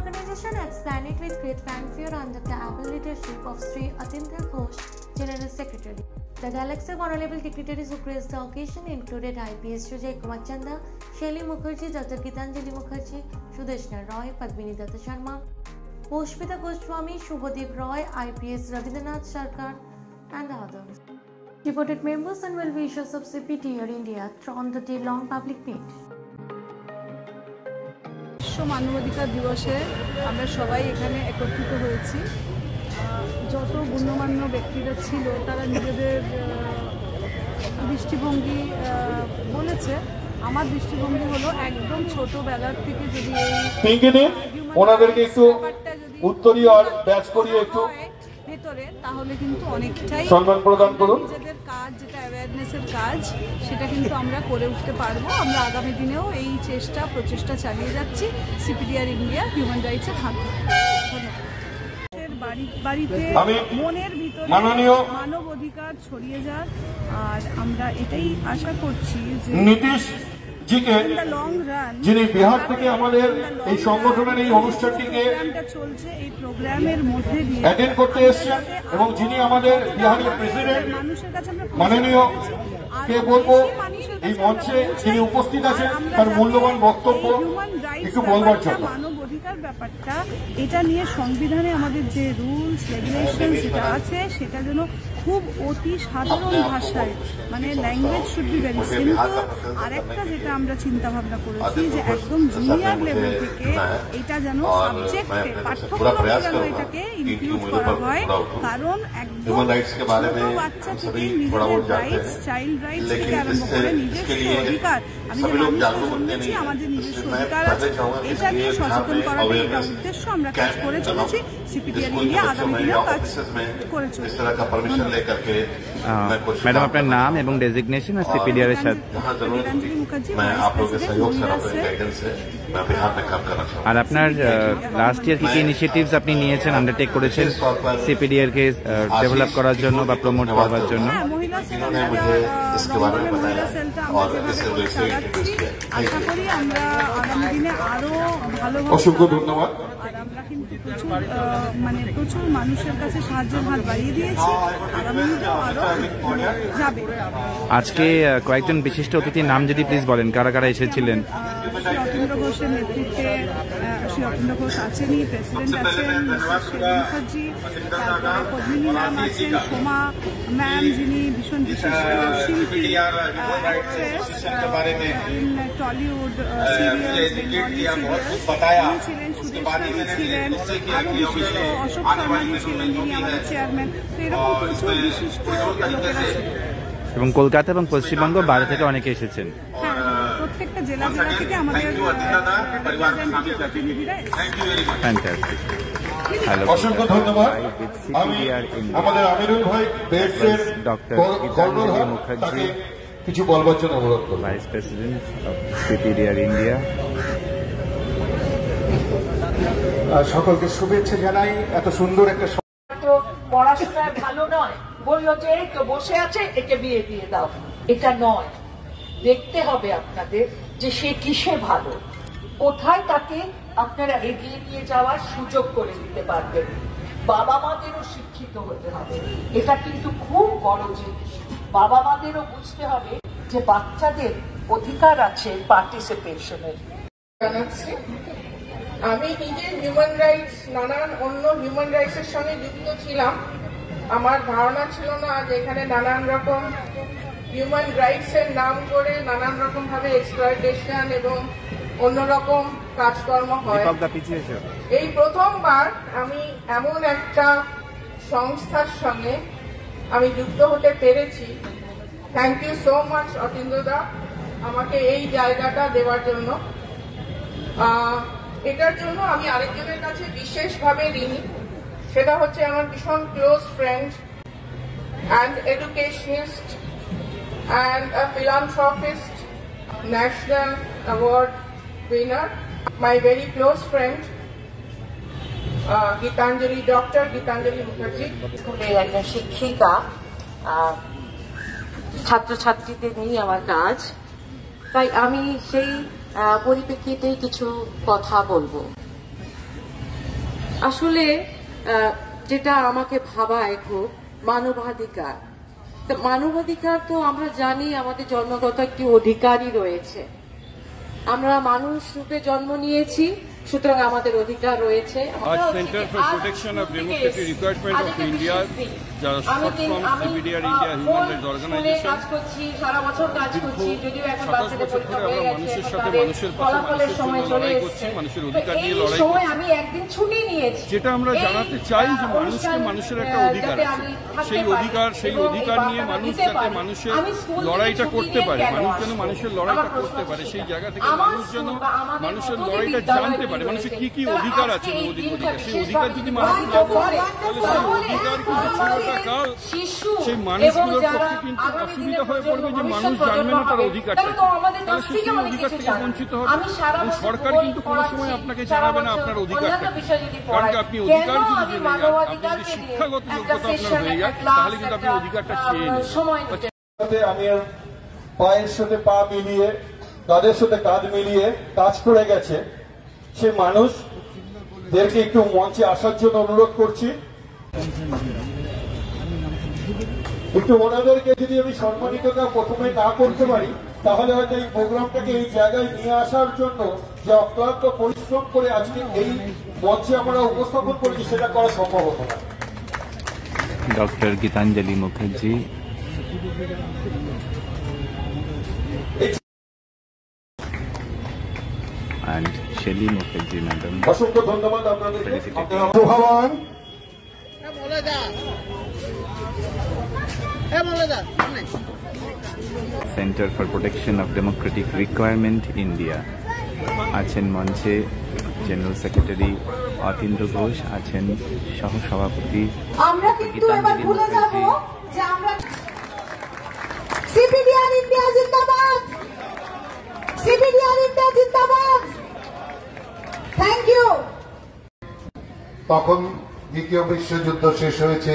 organization expanded with great fanfare under the able leadership of Sri Atindra Ghosh, General Secretary. The galaxy of honorable dignitaries who graced the occasion included IPS Sujay Kumar Chanda, Shaili Mukherjee, Dr. Gitanjali Mukherjee, Sudeshna Roy, Padmini Datta Sharma, Pushpita Goswami, Shubhadeep Roy, IPS Rabindranath Sarkar, and others. Devoted members and well-wishers of CPDR India thronged the day-long public meet. বিশ্ব মানবাধিকার দিবসে আমরা সবাই এখানে একত্রিত হয়েছি। যত গণ্যমান্য ব্যক্তিরা ছিল তারা নিজেদের দৃষ্টিভঙ্গি বলেছে। আমার দৃষ্টিভঙ্গি হলো একদম ছোটবেলার থেকে যদি ওনাদেরকে একটু উত্তরীয় আর ব্যাচ করিয়ে একটু ভেতরে তাহলে কিন্তু অনেকটাই সম্মান প্রদান করুন। নিজেদের কাজ যেটা অ্যাওয়ারনেসের কাজ সেটা কিন্তু আমরা করে উঠতে পারবো। আমরা আগামী দিনেও এই প্রচেষ্টা চালিয়ে যাচ্ছি সিপিডিআর ইন্ডিয়া হিউম্যান রাইটসের হাতে। বাড়িতে মনের ভিতরে মানব অধিকার ছড়িয়ে যাক আর আমরা এটাই আশা করছি যে নীতিশ জিকে যিনি বিহার থেকে আমাদের এই সংগঠনের এই অনুষ্ঠানটিকে চলছে এই প্রোগ্রামের মধ্যে দিয়ে অ্যাটেন্ড করতে এসেছেন এবং যিনি আমাদের বিহারের প্রেসিডেন্ট মাননীয় কে বলবো এই মঞ্চে যিনি উপস্থিত আছেন তার মূল্যবান বক্তব্য একটু বলবার জন্য। মানব অধিকার ব্যাপারটা এটা নিয়ে সংবিধানে আমাদের যে রুলস রেগুলেশন যেটা আছে সেটা যেন খুব অতি সাধারণ ভাষায় মানে language should be very simple. আরেকটা যেটা আমরা চিন্তা ভাবনা করেছি যে একদম জুনিয়র লেভেল থেকে এটা যেন সাবজেক্টে পাঠ্যক্রমে যেন এটাকে ইনক্লুড করা হয়, কারণ একদম বাচ্চা থেকে নিজেদের রাইটস চাইল্ড রাইটস থেকে আরম্ভ করে নিজস্ব অধিকার আমি যে মানুষকে জন্মেছি আমাদের নিজস্ব অধিকার আছে এটা নিয়ে সচেতন করার একটা উদ্দেশ্য আমরা কাজ করে চলেছি। সিপিডিআর ইন্ডিয়া আগামী দিনেও কাজ করে চলেছে। मैडम अपना नाम एवं डेजिग्नेशन और सीपीडीआर के साथ আর আপনার লাস্ট ইয়ার কি কি ইনিশিয়েটিভস আপনি নিয়েছেন আন্ডারটেক করেছেন সিপিডিআর কে ডেভেলপ করার জন্য বা প্রমোট করার জন্য? আশা করি আমরা আগামী দিনে আরো ভালো অসংখ্য ধন্যবাদ। আমরা কিন্তু প্রচুর মানুষের কাছে সাহায্যের হাত বাড়িয়ে দিয়েছি, আগামী দিনেও আরো যাবে। আজকে কয়েকজন বিশিষ্ট অতিথির নাম যদি প্লিজ বলেন, কারা কারা এসেছিলেন? শ্রী অতীন্দ্র ঘোষের নেতৃত্বে শ্রী অতীন্দ্র ঘোষ আছেনই, প্রেসিডেন্ট আছেন শেলি মুখার্জি, তারপরে পদ্মিনী ম্যাম আছেন, সোমা ম্যাম যিনি ভীষণ বিশেষ শিল্পী, actress in Tollywood serials, Bengali serials ছিলেন, সুদেশ ছিলেন, আরো বিশিষ্ট অশোক শর্মাজি ছিলেন যিনি আমাদের চেয়ারম্যান। তো এরকম প্রচুর বিশিষ্ট লোকেরা ছিলেন এবং কলকাতা এবং পশ্চিমবঙ্গ বাইরে থেকে অনেকে এসেছেন। প্রত্যেকটা জেলা থেকে আমাদের প্রতিনিধিরা অসংখ্য ধন্যবাদ। আমি আমাদের আমিরুল ভাই বেডসের ডক্টর কর্ণধার তাকে কিছু বলবার জন্য অনুরোধ করব। Vice president of CPDR India. সকলকে শুভেচ্ছা জানাই। এত সুন্দর একটা পড়াশোনায় ভালো নয় বললো যে এই তো বসে আছে একে বিয়ে দিয়ে দাও, এটা নয়। দেখতে হবে আপনাদের যে সে কিসে ভালো, কোথায় তাকে আপনারা এগিয়ে নিয়ে যাওয়ার সুযোগ করে দিতে পারবেন। বাবা মাদেরও শিক্ষিত হতে হবে, এটা কিন্তু খুব বড় জিনিস। বাবা মাদেরও বুঝতে হবে যে বাচ্চাদের অধিকার আছে পার্টিসিপেশনের। আমি নিজে হিউম্যান রাইটস নানান অন্য হিউম্যান রাইটস এর সঙ্গে যুক্ত ছিলাম। আমার ধারণা ছিল না যে এখানে নানান রকম হিউম্যান রাইটস এর নাম করে নানান রকম ভাবে এক্সপ্লয়টেশন এবং অন্যরকম কাজকর্ম হয়। এই প্রথমবার আমি এমন একটা সংস্থার সঙ্গে আমি যুক্ত হতে পেরেছি। থ্যাংক ইউ সো মাচ অতীন্দ্রদা আমাকে এই জায়গাটা দেওয়ার জন্য। এটার জন্য আমি আরেকজনের কাছে বিশেষভাবে ঋণী, সেটা হচ্ছে আমার ভীষণ close friend and educationist and a philanthropist, national award winner, my very close friend Gitanjali, doctor Gitanjali Mukherjee. স্কুলের একজন শিক্ষিকা, ছাত্রছাত্রীদের নিয়ে আমার কাজ, তাই আমি সেই পরিপ্রেক্ষিতেই কিছু কথা বলবো। আসলে যেটা আমাকে ভাবায় খুব মানবাধিকার। তো মানবাধিকার তো আমরা জানি আমাদের জন্মগত একটি অধিকারই রয়েছে। আমরা মানুষ রূপে জন্ম নিয়েছি, সুতরাং আমাদের অধিকার রয়েছে। আজ centre for protection of democratic requirement of India, যারা short form CPDR India human rights organisation, কাজ করছি, সারা বছর কাজ করছি, যদিও এখন বাচ্চাদের পরীক্ষা হয়ে গেছে, মানুষের সাথে মানুষের পাশে মানুষের সময় লড়াই করছি, মানুষের অধিকার নিয়ে লড়াই করছি। আমি একদিন ছুটি নিয়েছি, যেটা আমরা জানাতে চাই যে মানুষকে মানুষের একটা অধিকার আছে, সেই অধিকার নিয়ে মানুষ যাতে মানুষের লড়াইটা করতে পারে, মানুষ যেন মানুষের লড়াইটা করতে পারে, সেই জায়গা থেকে মানুষ যেন মানুষের লড়াইটা জানতে পারে, মানুষের কি কি অধিকার আছে, মৌলিক অধিকার। সেই অধিকার যদি মানুষ না করে, তাহলে সেই অধিকার কিন্তু চিরটা কাল সেই মানুষগুলোর পক্ষে কিন্তু অসুবিধা হয়ে পড়বে, যে মানুষ জানবে না তার অধিকারটা, তাহলে সেই অধিকার থেকে বঞ্চিত হবে। এবং সরকার কিন্তু কোনো সময় আপনাকে জানাবে না আপনার অধিকারটা, কারণ আপনি অধিকার যদি জেনে যান, আপনি যদি শিক্ষাগত যোগ্যতা আপনার হয়ে যায়, তাহলে কিন্তু আপনি অধিকারটা চেয়ে নেন। আমি পায়ের সাথে পা মিলিয়ে, কাঁধের সাথে কাঁধ মিলিয়ে কাজ করে গেছে সে মানুষদেরকে একটু মঞ্চে আসার জন্য অনুরোধ করছি। একটু ওনাদেরকে যদি আমি সম্মানিতটা প্রথমে না করতে পারি, তাহলে হয়তো এই প্রোগ্রামটাকে এই জায়গায় নিয়ে আসার জন্য যে অক্লান্ত পরিশ্রম করে আজকে এই মঞ্চে আমরা উপস্থাপন করেছি, সেটা করা সম্ভব হতো না। Doctor Gitanjali Mukherjee, and Shelly Mukherjee madam. অসংখ্য ধন্যবাদ আপনাদেরকে। Centre for protection of democratic requirement India আছেন মঞ্চে জেনারেল সেক্রেটারি অতীন্দ্র ঘোষ, আছেন সহসভাপতি গীতাঞ্জলি মুখার্জি। সিপিডিআর ইন্ডিয়া জিন্দাবাদ, সিপিডিআর ইন্ডিয়া জিন্দাবাদ। Thank you. তখন দ্বিতীয় বিশ্বযুদ্ধ শেষ হয়েছে,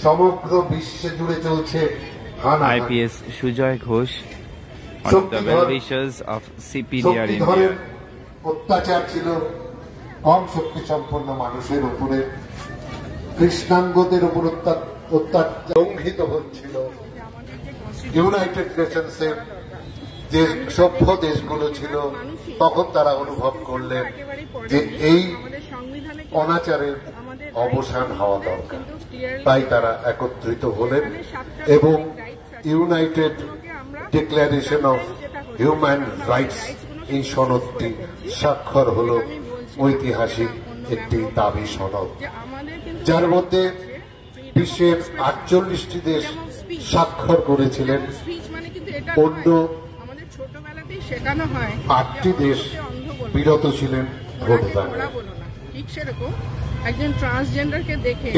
সমগ্র বিশ্বে জুড়ে চলছে আইপিএস সুজয় ঘোষ, অত্যাচার ছিল কম শক্তি সম্পন্ন মানুষের উপরে, কৃষ্ণাঙ্গদের উপর অত্যাচার লঙ্ঘিত হচ্ছিল। ইউনাইটেড নেশনসের যে সভ্য দেশগুলো ছিল, তখন তারা অনুভব করলেন যে এই অনাচারের অবসান হওয়া দরকার, তাই তারা একত্রিত হলেন এবং United declaration of human rights, এই সনদটি স্বাক্ষর হল। ঐতিহাসিক একটি দাবি সনদ, যার মধ্যে বিশ্বের 48টি দেশ স্বাক্ষর করেছিলেন, অন্য 8টি দেশ বিরত ছিলেন ভোটদান।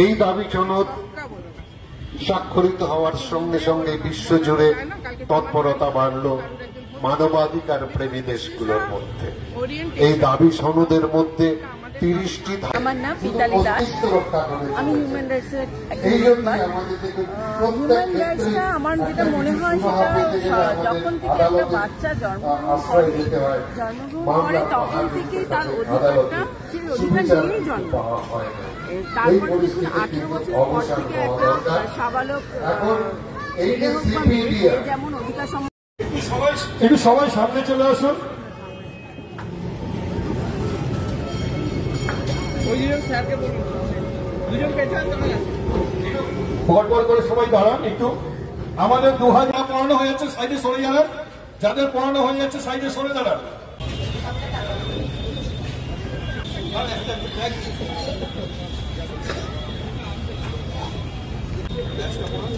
এই দাবি সনদ স্বাক্ষরিত হওয়ার সঙ্গে সঙ্গে বিশ্বজুড়ে তৎপরতা বাড়ল মানবাধিকার প্রেমী দেশগুলোর মধ্যে। এই দাবি সনদের মধ্যে 30টি। আমার নাম পিতালি দাস, আমি হিউম্যান রাইটসের হিউম্যান রাইটসটা আমার যেটা মনে হয় সেটা যখন থেকে একটা বাচ্চা জন্মগ্রহণ করে তখন থেকে তার অধিকারটা, সেই অধিকার নিয়েই জন্ম। তারপরে দেখুন 18 বছরের পর থেকে একটা সাবালক ছেলে হোক বা মেয়ে, সে যেমন অধিকার একটু সবাই সামনে চলে আসুন। পরপর করে সবাই দাঁড়ান একটু। আমাদের 2000 পড়ানো হয়ে যাচ্ছে, সাইডে সরে যাবেন। যাদের পড়ানো হয়ে যাচ্ছে সাইডে সরে দাঁড়ান। That's the one.